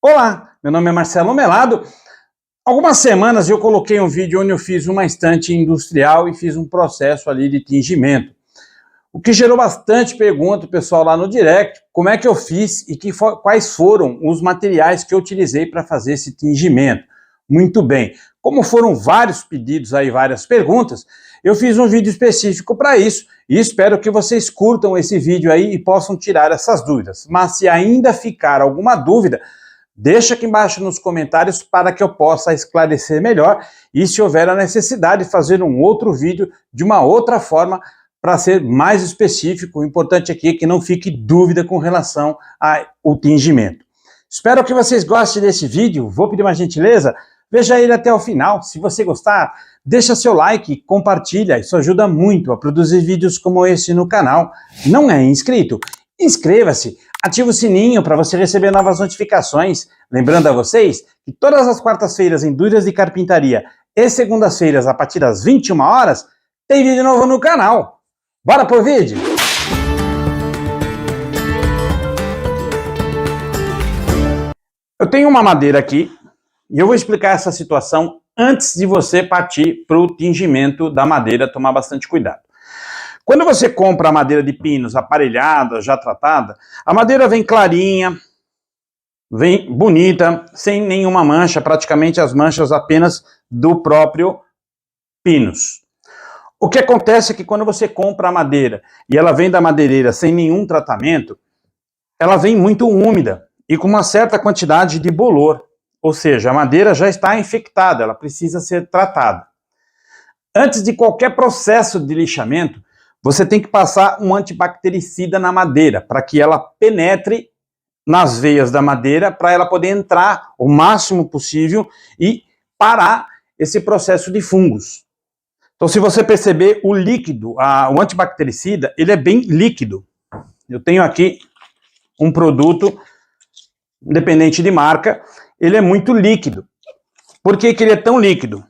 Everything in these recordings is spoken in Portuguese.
Olá, meu nome é Marcelo Melado. Algumas semanas eu coloquei um vídeo onde eu fiz uma estante industrial e fiz um processo ali de tingimento. O que gerou bastante pergunta, pessoal, lá no direct, como é que eu fiz e quais foram os materiais que eu utilizei para fazer esse tingimento. Muito bem, como foram vários pedidos aí, várias perguntas, eu fiz um vídeo específico para isso e espero que vocês curtam esse vídeo aí e possam tirar essas dúvidas. Mas se ainda ficar alguma dúvida, deixa aqui embaixo nos comentários para que eu possa esclarecer melhor e se houver a necessidade de fazer um outro vídeo de uma outra forma para ser mais específico. O importante aqui é que não fique dúvida com relação ao tingimento. Espero que vocês gostem desse vídeo. Vou pedir uma gentileza, veja ele até o final. Se você gostar, deixa seu like, compartilha. Isso ajuda muito a produzir vídeos como esse no canal. Não é inscrito? Inscreva-se, ative o sininho para você receber novas notificações. Lembrando a vocês que todas as quartas-feiras em Dúvidas de Carpintaria e segundas-feiras a partir das 21 horas tem vídeo novo no canal. Bora pro vídeo? Eu tenho uma madeira aqui e eu vou explicar essa situação antes de você partir para o tingimento da madeira, tomar bastante cuidado. Quando você compra a madeira de pinos aparelhada, já tratada, a madeira vem clarinha, vem bonita, sem nenhuma mancha, praticamente as manchas apenas do próprio pinos. O que acontece é que quando você compra a madeira e ela vem da madeireira sem nenhum tratamento, ela vem muito úmida e com uma certa quantidade de bolor, ou seja, a madeira já está infectada, ela precisa ser tratada. Antes de qualquer processo de lixamento, você tem que passar um antibactericida na madeira, para que ela penetre nas veias da madeira, para ela poder entrar o máximo possível e parar esse processo de fungos. Então, se você perceber, o líquido, o antibactericida, ele é bem líquido. Eu tenho aqui um produto, independente de marca, ele é muito líquido. Por que que ele é tão líquido?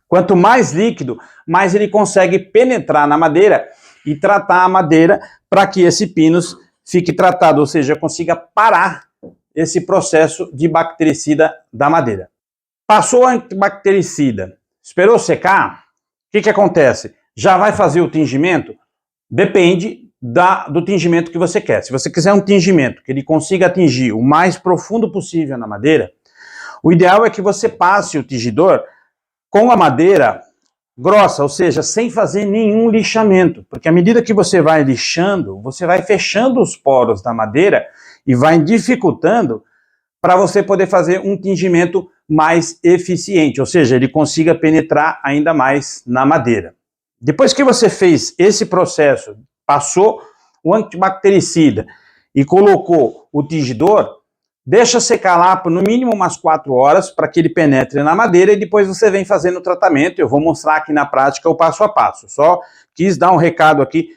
Quanto mais líquido, mais ele consegue penetrar na madeira e tratar a madeira para que esse pinus fique tratado, ou seja, consiga parar esse processo de bactericida da madeira. Passou o antibactericida, esperou secar, o que acontece? Já vai fazer o tingimento? Depende do tingimento que você quer. Se você quiser um tingimento que ele consiga atingir o mais profundo possível na madeira, o ideal é que você passe o tingidor com a madeira grossa, ou seja, sem fazer nenhum lixamento, porque à medida que você vai lixando, você vai fechando os poros da madeira e vai dificultando para você poder fazer um tingimento mais eficiente, ou seja, ele consiga penetrar ainda mais na madeira. Depois que você fez esse processo, passou o antibactericida e colocou o tingidor, deixa secar lá por no mínimo umas 4 horas para que ele penetre na madeira e depois você vem fazendo o tratamento. Eu vou mostrar aqui na prática o passo a passo. Só quis dar um recado aqui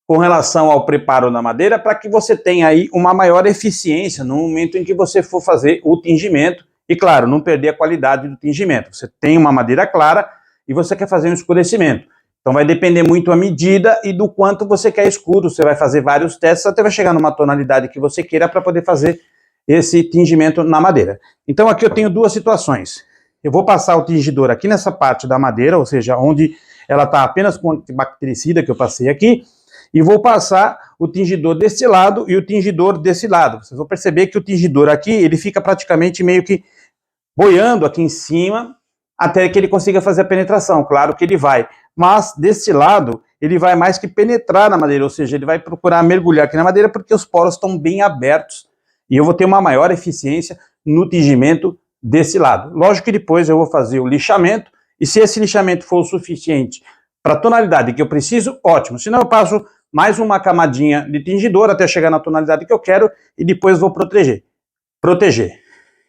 com relação ao preparo da madeira para que você tenha aí uma maior eficiência no momento em que você for fazer o tingimento e, claro, não perder a qualidade do tingimento. Você tem uma madeira clara e você quer fazer um escurecimento. Então vai depender muito a medida e do quanto você quer escuro. Você vai fazer vários testes até vai chegar numa tonalidade que você queira para poder fazer esse tingimento na madeira. Então aqui eu tenho duas situações. Eu vou passar o tingidor aqui nessa parte da madeira, ou seja, onde ela está apenas com antibactericida que eu passei aqui, e vou passar o tingidor desse lado e o tingidor desse lado. Vocês vão perceber que o tingidor aqui, ele fica praticamente meio que boiando aqui em cima, até que ele consiga fazer a penetração. Claro que ele vai, mas desse lado, ele vai mais que penetrar na madeira, ou seja, ele vai procurar mergulhar aqui na madeira porque os poros estão bem abertos. E eu vou ter uma maior eficiência no tingimento desse lado. Lógico que depois eu vou fazer o lixamento, e se esse lixamento for o suficiente para a tonalidade que eu preciso, ótimo. Senão eu passo mais uma camadinha de tingidor até chegar na tonalidade que eu quero e depois vou proteger.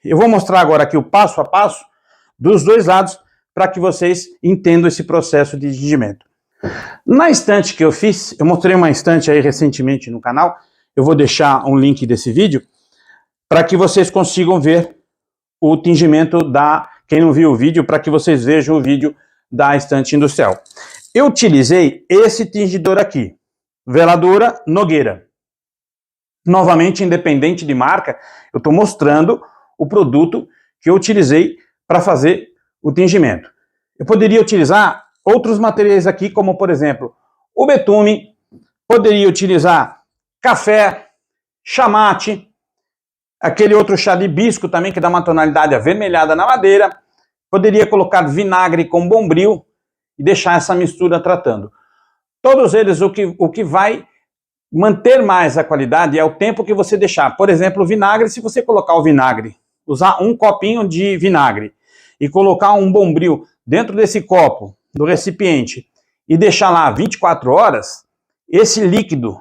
Eu vou mostrar agora aqui o passo a passo dos dois lados para que vocês entendam esse processo de tingimento. Na estante que eu fiz, eu mostrei uma estante aí recentemente no canal, eu vou deixar um link desse vídeo, para que vocês consigam ver o tingimento quem não viu o vídeo, para que vocês vejam o vídeo da estante industrial. Eu utilizei esse tingidor aqui, Veladura Nogueira. Novamente, independente de marca, eu estou mostrando o produto que eu utilizei para fazer o tingimento. Eu poderia utilizar outros materiais aqui, como por exemplo, o betume, poderia utilizar café, chamate, aquele outro chá de hibisco também, que dá uma tonalidade avermelhada na madeira. Poderia colocar vinagre com bombril e deixar essa mistura tratando. Todos eles, o que vai manter mais a qualidade é o tempo que você deixar. Por exemplo, o vinagre, se você colocar o vinagre, usar um copinho de vinagre e colocar um bombril dentro desse copo, do recipiente, e deixar lá 24 horas, esse líquido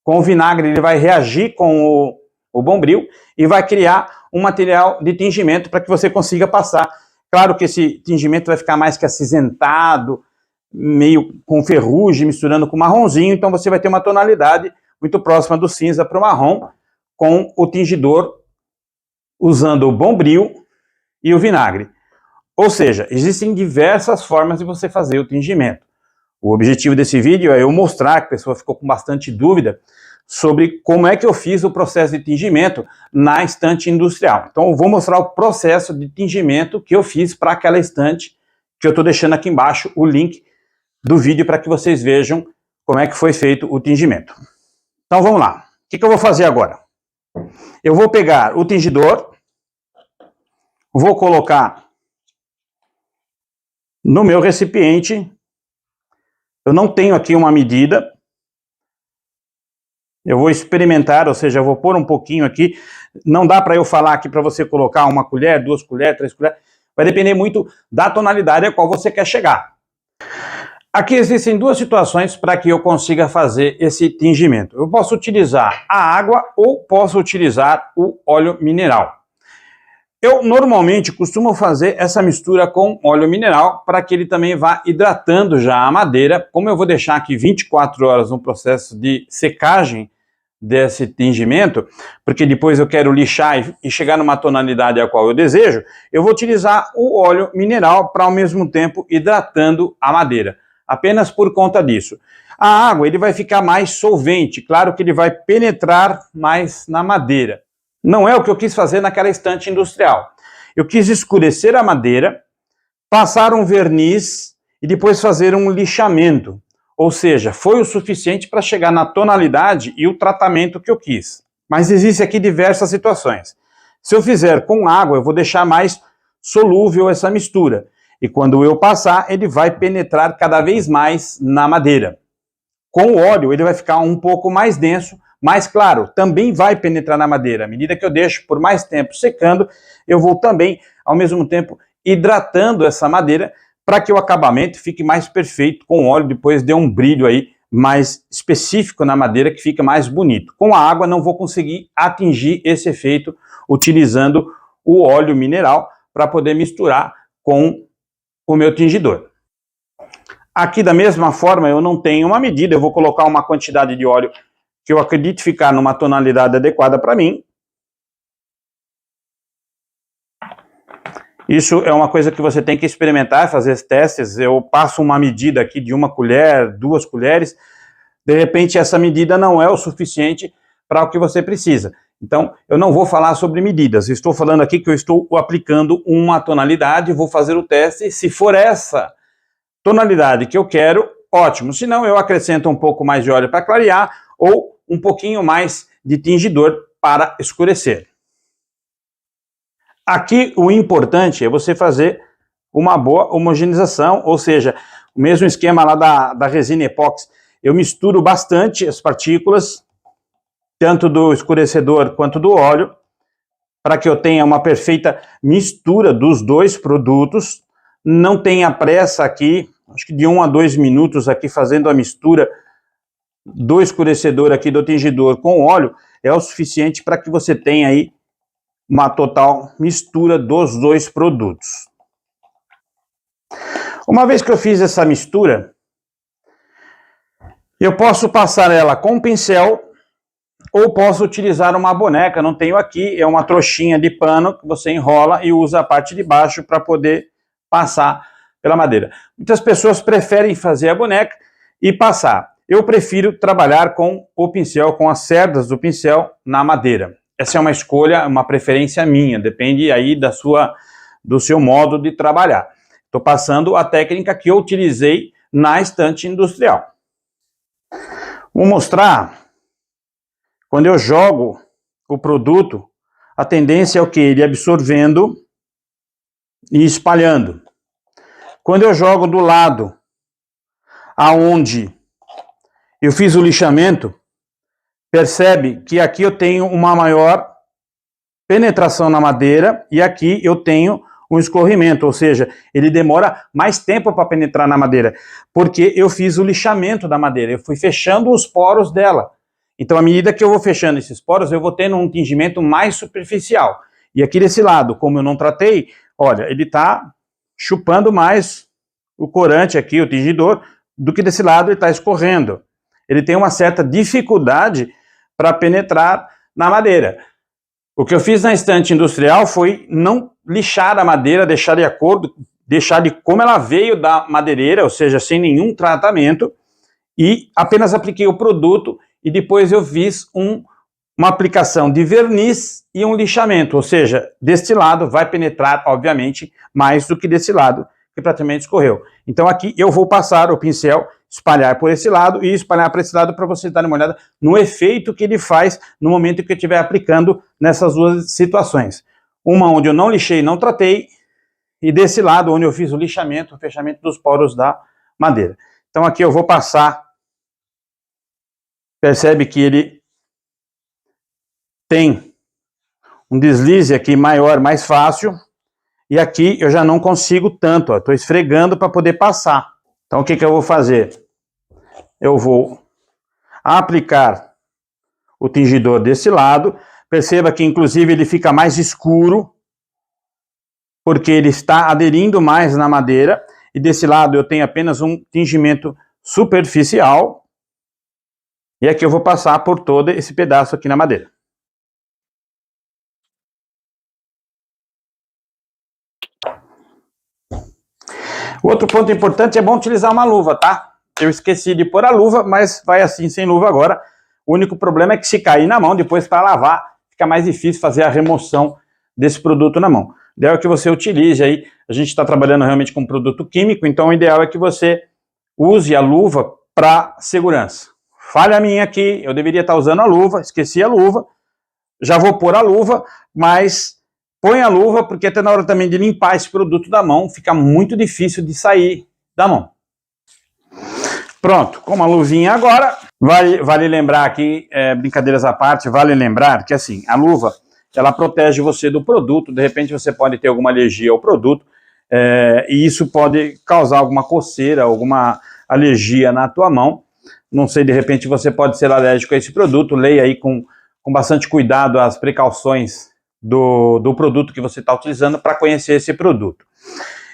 com o vinagre ele vai reagir com o bombril e vai criar um material de tingimento para que você consiga passar. Claro que esse tingimento vai ficar mais que acinzentado, meio com ferrugem, misturando com marronzinho, então você vai ter uma tonalidade muito próxima do cinza para o marrom, com o tingidor usando o bombril e o vinagre. Ou seja, existem diversas formas de você fazer o tingimento. O objetivo desse vídeo é eu mostrar, que a pessoa ficou com bastante dúvida, sobre como é que eu fiz o processo de tingimento na estante industrial. Então eu vou mostrar o processo de tingimento que eu fiz para aquela estante, que eu estou deixando aqui embaixo o link do vídeo para que vocês vejam como é que foi feito o tingimento. Então vamos lá. O que eu vou fazer agora? Eu vou pegar o tingidor, vou colocar no meu recipiente. Eu não tenho aqui uma medida. Eu vou experimentar, ou seja, eu vou pôr um pouquinho aqui. Não dá para eu falar aqui para você colocar 1 colher, 2 colheres, 3 colheres. Vai depender muito da tonalidade a qual você quer chegar. Aqui existem duas situações para que eu consiga fazer esse tingimento. Eu posso utilizar a água ou posso utilizar o óleo mineral. Eu normalmente costumo fazer essa mistura com óleo mineral para que ele também vá hidratando já a madeira. Como eu vou deixar aqui 24 horas no processo de secagem desse tingimento, porque depois eu quero lixar e chegar numa tonalidade a qual eu desejo, eu vou utilizar o óleo mineral para ao mesmo tempo hidratando a madeira. Apenas por conta disso. A água ele vai ficar mais solvente, claro que ele vai penetrar mais na madeira. Não é o que eu quis fazer naquela estante industrial. Eu quis escurecer a madeira, passar um verniz e depois fazer um lixamento. Ou seja, foi o suficiente para chegar na tonalidade e o tratamento que eu quis. Mas existem aqui diversas situações. Se eu fizer com água, eu vou deixar mais solúvel essa mistura. E quando eu passar, ele vai penetrar cada vez mais na madeira. Com o óleo, ele vai ficar um pouco mais denso, mas claro, também vai penetrar na madeira. À medida que eu deixo por mais tempo secando, eu vou também, ao mesmo tempo, hidratando essa madeira para que o acabamento fique mais perfeito com o óleo, depois dê um brilho aí mais específico na madeira que fica mais bonito. Com a água não vou conseguir atingir esse efeito utilizando o óleo mineral para poder misturar com o meu tingidor. Aqui da mesma forma eu não tenho uma medida, eu vou colocar uma quantidade de óleo que eu acredito ficar numa tonalidade adequada para mim. Isso é uma coisa que você tem que experimentar, fazer testes. Eu passo uma medida aqui de 1 colher, 2 colheres, de repente essa medida não é o suficiente para o que você precisa. Então, eu não vou falar sobre medidas, eu estou falando aqui que eu estou aplicando uma tonalidade, vou fazer o teste, se for essa tonalidade que eu quero, ótimo, se não eu acrescento um pouco mais de óleo para clarear ou um pouquinho mais de tingidor para escurecer. Aqui o importante é você fazer uma boa homogeneização, ou seja, o mesmo esquema lá da resina epóxi, eu misturo bastante as partículas, tanto do escurecedor quanto do óleo, para que eu tenha uma perfeita mistura dos dois produtos. Não tenha pressa aqui, acho que de 1 a 2 minutos aqui fazendo a mistura do escurecedor aqui do tingidor com o óleo, é o suficiente para que você tenha aí uma total mistura dos dois produtos. Uma vez que eu fiz essa mistura, eu posso passar ela com um pincel ou posso utilizar uma boneca, não tenho aqui, é uma trouxinha de pano que você enrola e usa a parte de baixo para poder passar pela madeira. Muitas pessoas preferem fazer a boneca e passar. eu prefiro trabalhar com o pincel, com as cerdas do pincel na madeira. Essa é uma escolha, uma preferência minha, depende aí do seu modo de trabalhar. Estou passando a técnica que eu utilizei na estante industrial. Vou mostrar, quando eu jogo o produto, a tendência é o que? Ele absorvendo e espalhando. Quando eu jogo do lado aonde eu fiz o lixamento, percebe que aqui eu tenho uma maior penetração na madeira e aqui eu tenho um escorrimento, ou seja, ele demora mais tempo para penetrar na madeira, porque eu fiz o lixamento da madeira, eu fui fechando os poros dela. Então, à medida que eu vou fechando esses poros, eu vou tendo um tingimento mais superficial. E aqui desse lado, como eu não tratei, olha, ele está chupando mais o corante aqui, o tingidor, do que desse lado ele está escorrendo. Ele tem uma certa dificuldade para penetrar na madeira. O que eu fiz na estante industrial foi não lixar a madeira, deixar de acordo, deixar de como ela veio da madeireira, ou seja, sem nenhum tratamento, e apenas apliquei o produto e depois eu fiz uma aplicação de verniz e um lixamento, ou seja, deste lado vai penetrar, obviamente, mais do que desse lado que praticamente escorreu. Então aqui eu vou passar o pincel, espalhar por esse lado e espalhar para esse lado para você dar uma olhada no efeito que ele faz no momento que eu estiver aplicando nessas duas situações. Uma onde eu não lixei, não tratei, e desse lado onde eu fiz o lixamento, o fechamento dos poros da madeira. Então aqui eu vou passar, percebe que ele tem um deslize aqui maior, mais fácil, e aqui eu já não consigo tanto, estou esfregando para poder passar. Então o que eu vou fazer? Eu vou aplicar o tingidor desse lado, perceba que inclusive ele fica mais escuro, porque ele está aderindo mais na madeira, e desse lado eu tenho apenas um tingimento superficial, e aqui eu vou passar por todo esse pedaço aqui na madeira. O outro ponto importante é bom utilizar uma luva, tá? Eu esqueci de pôr a luva, mas vai assim sem luva agora. O único problema é que se cair na mão, depois para lavar, fica mais difícil fazer a remoção desse produto na mão. O ideal é que você utilize aí, a gente está trabalhando realmente com produto químico, então o ideal é que você use a luva para segurança. Falha minha aqui, eu deveria estar usando a luva, esqueci a luva, já vou pôr a luva, mas põe a luva, porque até na hora também de limpar esse produto da mão, fica muito difícil de sair da mão. Pronto, com uma luvinha agora, vale lembrar aqui, brincadeiras à parte, vale lembrar que assim, a luva, ela protege você do produto, de repente você pode ter alguma alergia ao produto, e isso pode causar alguma coceira, alguma alergia na tua mão. Não sei, de repente você pode ser alérgico a esse produto, leia aí com bastante cuidado as precauções do produto que você está utilizando para conhecer esse produto.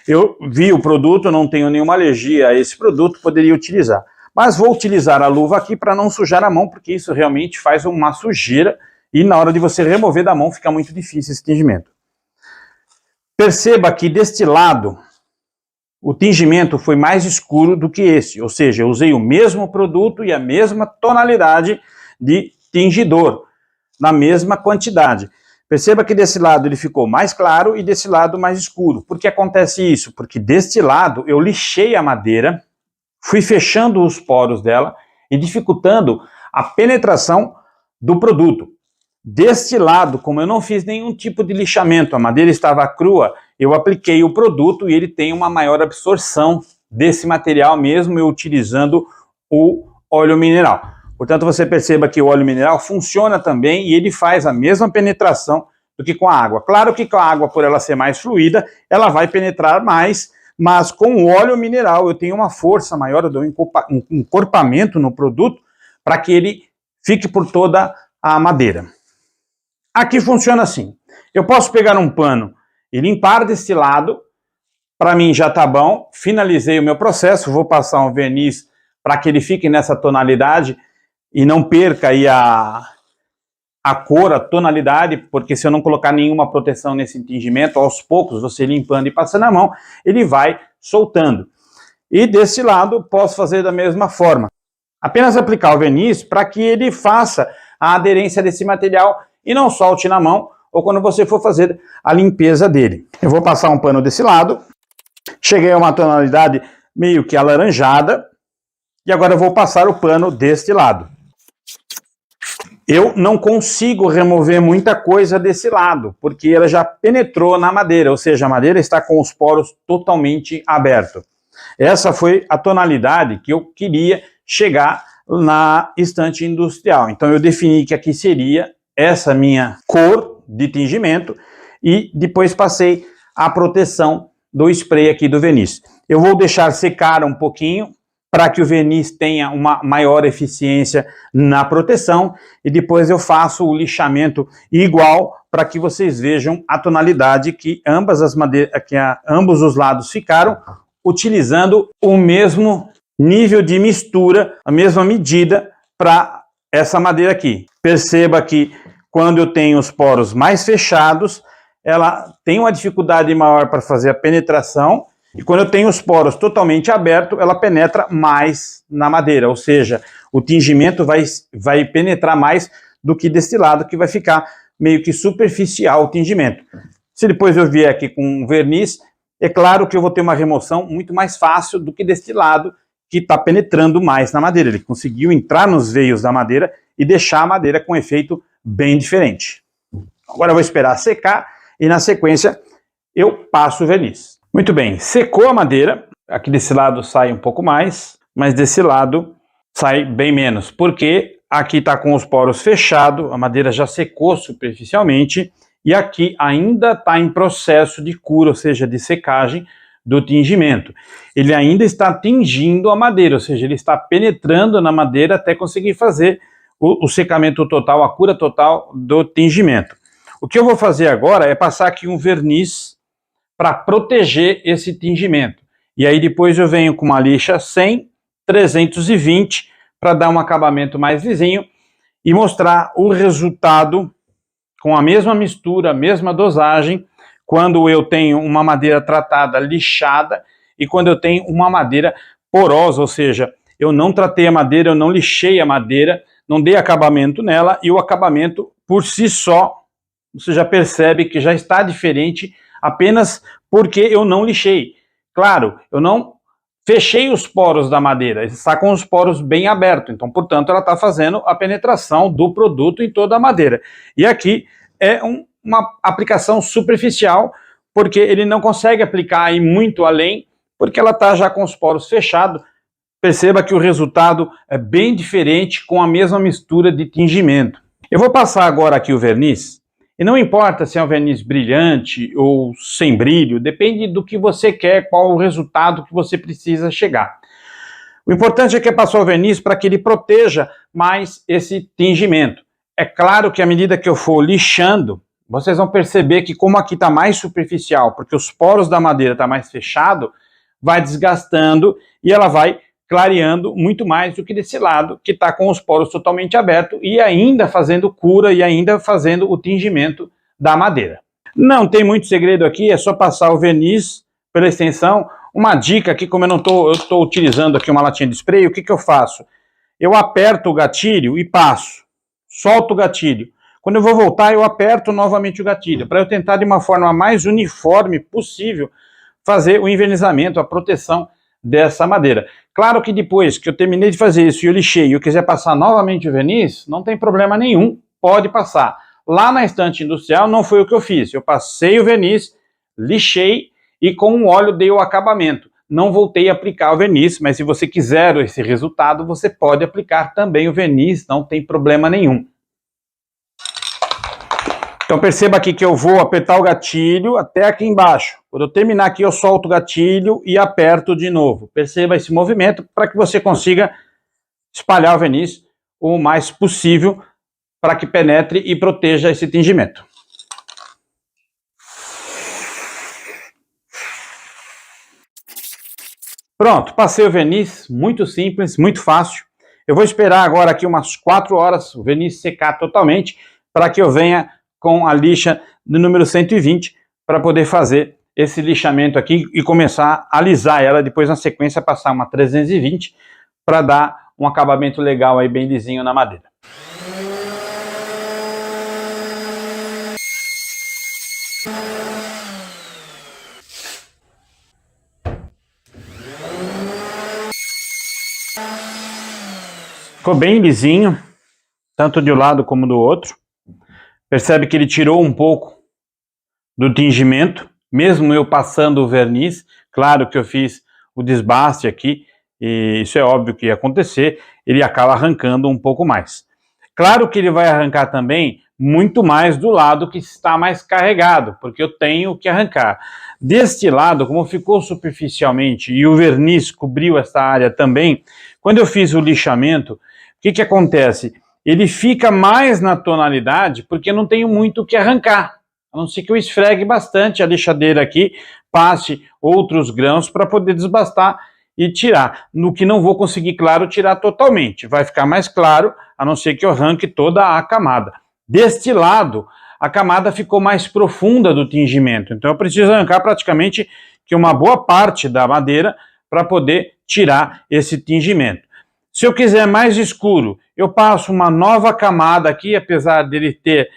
Eu vi o produto, não tenho nenhuma alergia a esse produto, poderia utilizar. Mas vou utilizar a luva aqui para não sujar a mão, porque isso realmente faz uma sujeira e na hora de você remover da mão fica muito difícil esse tingimento. Perceba que deste lado o tingimento foi mais escuro do que esse, ou seja, eu usei o mesmo produto e a mesma tonalidade de tingidor, na mesma quantidade. Perceba que desse lado ele ficou mais claro e desse lado mais escuro. Por que acontece isso? Porque deste lado eu lixei a madeira, fui fechando os poros dela e dificultando a penetração do produto. Deste lado, como eu não fiz nenhum tipo de lixamento, a madeira estava crua, eu apliquei o produto e ele tem uma maior absorção desse material, mesmo eu utilizando o óleo mineral. Portanto, você perceba que o óleo mineral funciona também e ele faz a mesma penetração do que com a água. Claro que com a água, por ela ser mais fluida, ela vai penetrar mais, mas com o óleo mineral eu tenho uma força maior, eu dou um encorpamento no produto para que ele fique por toda a madeira. Aqui funciona assim. Eu posso pegar um pano e limpar desse lado, para mim já tá bom, finalizei o meu processo, vou passar um verniz para que ele fique nessa tonalidade e não perca aí a cor, a tonalidade, porque se eu não colocar nenhuma proteção nesse tingimento, aos poucos, você limpando e passando a mão, ele vai soltando. E desse lado, posso fazer da mesma forma. Apenas aplicar o verniz para que ele faça a aderência desse material e não solte na mão ou quando você for fazer a limpeza dele. Eu vou passar um pano desse lado. Cheguei a uma tonalidade meio que alaranjada. E agora eu vou passar o pano deste lado. Eu não consigo remover muita coisa desse lado, porque ela já penetrou na madeira, ou seja, a madeira está com os poros totalmente abertos. Essa foi a tonalidade que eu queria chegar na estante industrial. Então eu defini que aqui seria essa minha cor de tingimento e depois passei a proteção do spray aqui do verniz. Eu vou deixar secar um pouquinho para que o verniz tenha uma maior eficiência na proteção e depois eu faço o lixamento igual para que vocês vejam a tonalidade que ambos os lados ficaram, utilizando o mesmo nível de mistura, a mesma medida para essa madeira aqui. Perceba que quando eu tenho os poros mais fechados, ela tem uma dificuldade maior para fazer a penetração, e quando eu tenho os poros totalmente abertos, ela penetra mais na madeira, ou seja, o tingimento vai penetrar mais do que desse lado, que vai ficar meio que superficial o tingimento. Se depois eu vier aqui com verniz, é claro que eu vou ter uma remoção muito mais fácil do que deste lado, que está penetrando mais na madeira. Ele conseguiu entrar nos veios da madeira e deixar a madeira com um efeito bem diferente. Agora eu vou esperar secar e na sequência eu passo o verniz. Muito bem, secou a madeira, aqui desse lado sai um pouco mais, mas desse lado sai bem menos, porque aqui está com os poros fechados, a madeira já secou superficialmente, e aqui ainda está em processo de cura, ou seja, de secagem do tingimento. Ele ainda está tingindo a madeira, ou seja, ele está penetrando na madeira até conseguir fazer o secamento total, a cura total do tingimento. O que eu vou fazer agora é passar aqui um verniz para proteger esse tingimento. E aí depois eu venho com uma lixa 100, 320, para dar um acabamento mais lisinho e mostrar o resultado com a mesma mistura, a mesma dosagem, quando eu tenho uma madeira tratada lixada e quando eu tenho uma madeira porosa, ou seja, eu não tratei a madeira, eu não lixei a madeira, não dei acabamento nela e o acabamento por si só, você já percebe que já está diferente apenas porque eu não lixei. Claro, eu não fechei os poros da madeira, está com os poros bem abertos, então, portanto, ela está fazendo a penetração do produto em toda a madeira. E aqui é uma aplicação superficial, porque ele não consegue aplicar ir muito além, porque ela está já com os poros fechados. Perceba que o resultado é bem diferente com a mesma mistura de tingimento. Eu vou passar agora aqui o verniz. E não importa se é um verniz brilhante ou sem brilho, depende do que você quer, qual o resultado que você precisa chegar. O importante é que passou o verniz para que ele proteja mais esse tingimento. É claro que à medida que eu for lixando, vocês vão perceber que como aqui está mais superficial, porque os poros da madeira estão mais fechados, vai desgastando e ela vai clareando muito mais do que desse lado, que está com os poros totalmente abertos e ainda fazendo cura e ainda fazendo o tingimento da madeira. Não tem muito segredo aqui, é só passar o verniz pela extensão. Uma dica aqui, como eu estou utilizando aqui uma latinha de spray, o que eu faço? Eu aperto o gatilho e passo, solto o gatilho. Quando eu vou voltar, eu aperto novamente o gatilho, para eu tentar de uma forma mais uniforme possível fazer o envernizamento, a proteção dessa madeira. Claro que depois que eu terminei de fazer isso e eu lixei e eu quiser passar novamente o verniz, não tem problema nenhum, pode passar. Lá na estante industrial não foi o que eu fiz, eu passei o verniz, lixei e com o óleo dei o acabamento. Não voltei a aplicar o verniz, mas se você quiser esse resultado, você pode aplicar também o verniz, não tem problema nenhum. Então perceba aqui que eu vou apertar o gatilho até aqui embaixo. Quando eu terminar aqui, eu solto o gatilho e aperto de novo. Perceba esse movimento para que você consiga espalhar o verniz o mais possível para que penetre e proteja esse tingimento. Pronto, passei o verniz, muito simples, muito fácil. Eu vou esperar agora aqui umas 4 horas o verniz secar totalmente para que eu venha com a lixa do número 120 para poder fazer esse lixamento aqui e começar a alisar ela, depois na sequência passar uma 320 para dar um acabamento legal aí, bem lisinho na madeira. Ficou bem lisinho, tanto de um lado como do outro. Percebe que ele tirou um pouco do tingimento, mesmo eu passando o verniz. Claro que eu fiz o desbaste aqui, e isso é óbvio que ia acontecer, ele acaba arrancando um pouco mais. Claro que ele vai arrancar também muito mais do lado que está mais carregado, porque eu tenho que arrancar. Deste lado, como ficou superficialmente e o verniz cobriu essa área também, quando eu fiz o lixamento, o que acontece? Ele fica mais na tonalidade porque eu não tenho muito o que arrancar, a não ser que eu esfregue bastante a lixadeira aqui, passe outros grãos para poder desbastar e tirar. No que não vou conseguir, claro, tirar totalmente. Vai ficar mais claro, a não ser que eu arranque toda a camada. Deste lado, a camada ficou mais profunda do tingimento. Então eu preciso arrancar praticamente que uma boa parte da madeira para poder tirar esse tingimento. Se eu quiser mais escuro, eu passo uma nova camada aqui, apesar dele ter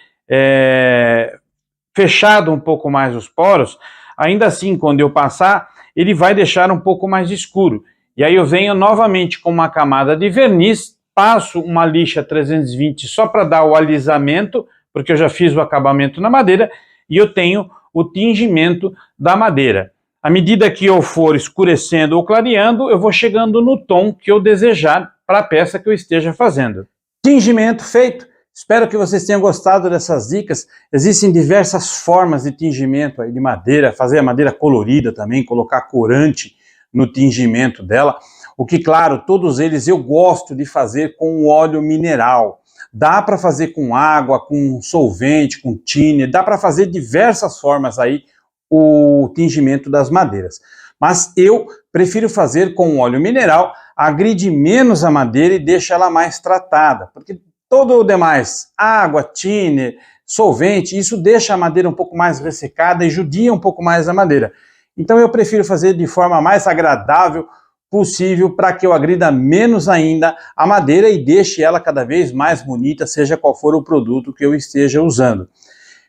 fechado um pouco mais os poros, ainda assim, quando eu passar, ele vai deixar um pouco mais escuro. E aí eu venho novamente com uma camada de verniz, passo uma lixa 320 só para dar o alisamento, porque eu já fiz o acabamento na madeira, e eu tenho o tingimento da madeira. À medida que eu for escurecendo ou clareando, eu vou chegando no tom que eu desejar para a peça que eu esteja fazendo. Tingimento feito. Espero que vocês tenham gostado dessas dicas. Existem diversas formas de tingimento aí de madeira, fazer a madeira colorida também, colocar corante no tingimento dela. O que, claro, todos eles eu gosto de fazer com óleo mineral. Dá para fazer com água, com solvente, com thinner, dá para fazer diversas formas aí o tingimento das madeiras. Mas eu prefiro fazer com óleo mineral, agride menos a madeira e deixa ela mais tratada, porque todo o demais, água, thinner, solvente, isso deixa a madeira um pouco mais ressecada e judia um pouco mais a madeira. Então eu prefiro fazer de forma mais agradável possível para que eu agrida menos ainda a madeira e deixe ela cada vez mais bonita, seja qual for o produto que eu esteja usando.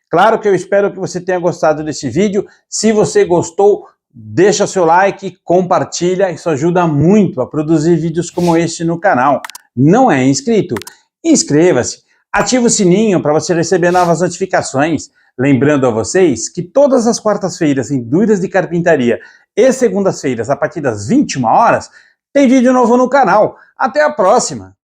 Claro que eu espero que você tenha gostado desse vídeo. Se você gostou, deixa seu like, compartilha, isso ajuda muito a produzir vídeos como este no canal. Não é inscrito? Inscreva-se, ative o sininho para você receber novas notificações. Lembrando a vocês que todas as quartas-feiras em Dúvidas de Carpintaria e segundas-feiras a partir das 21 horas tem vídeo novo no canal. Até a próxima!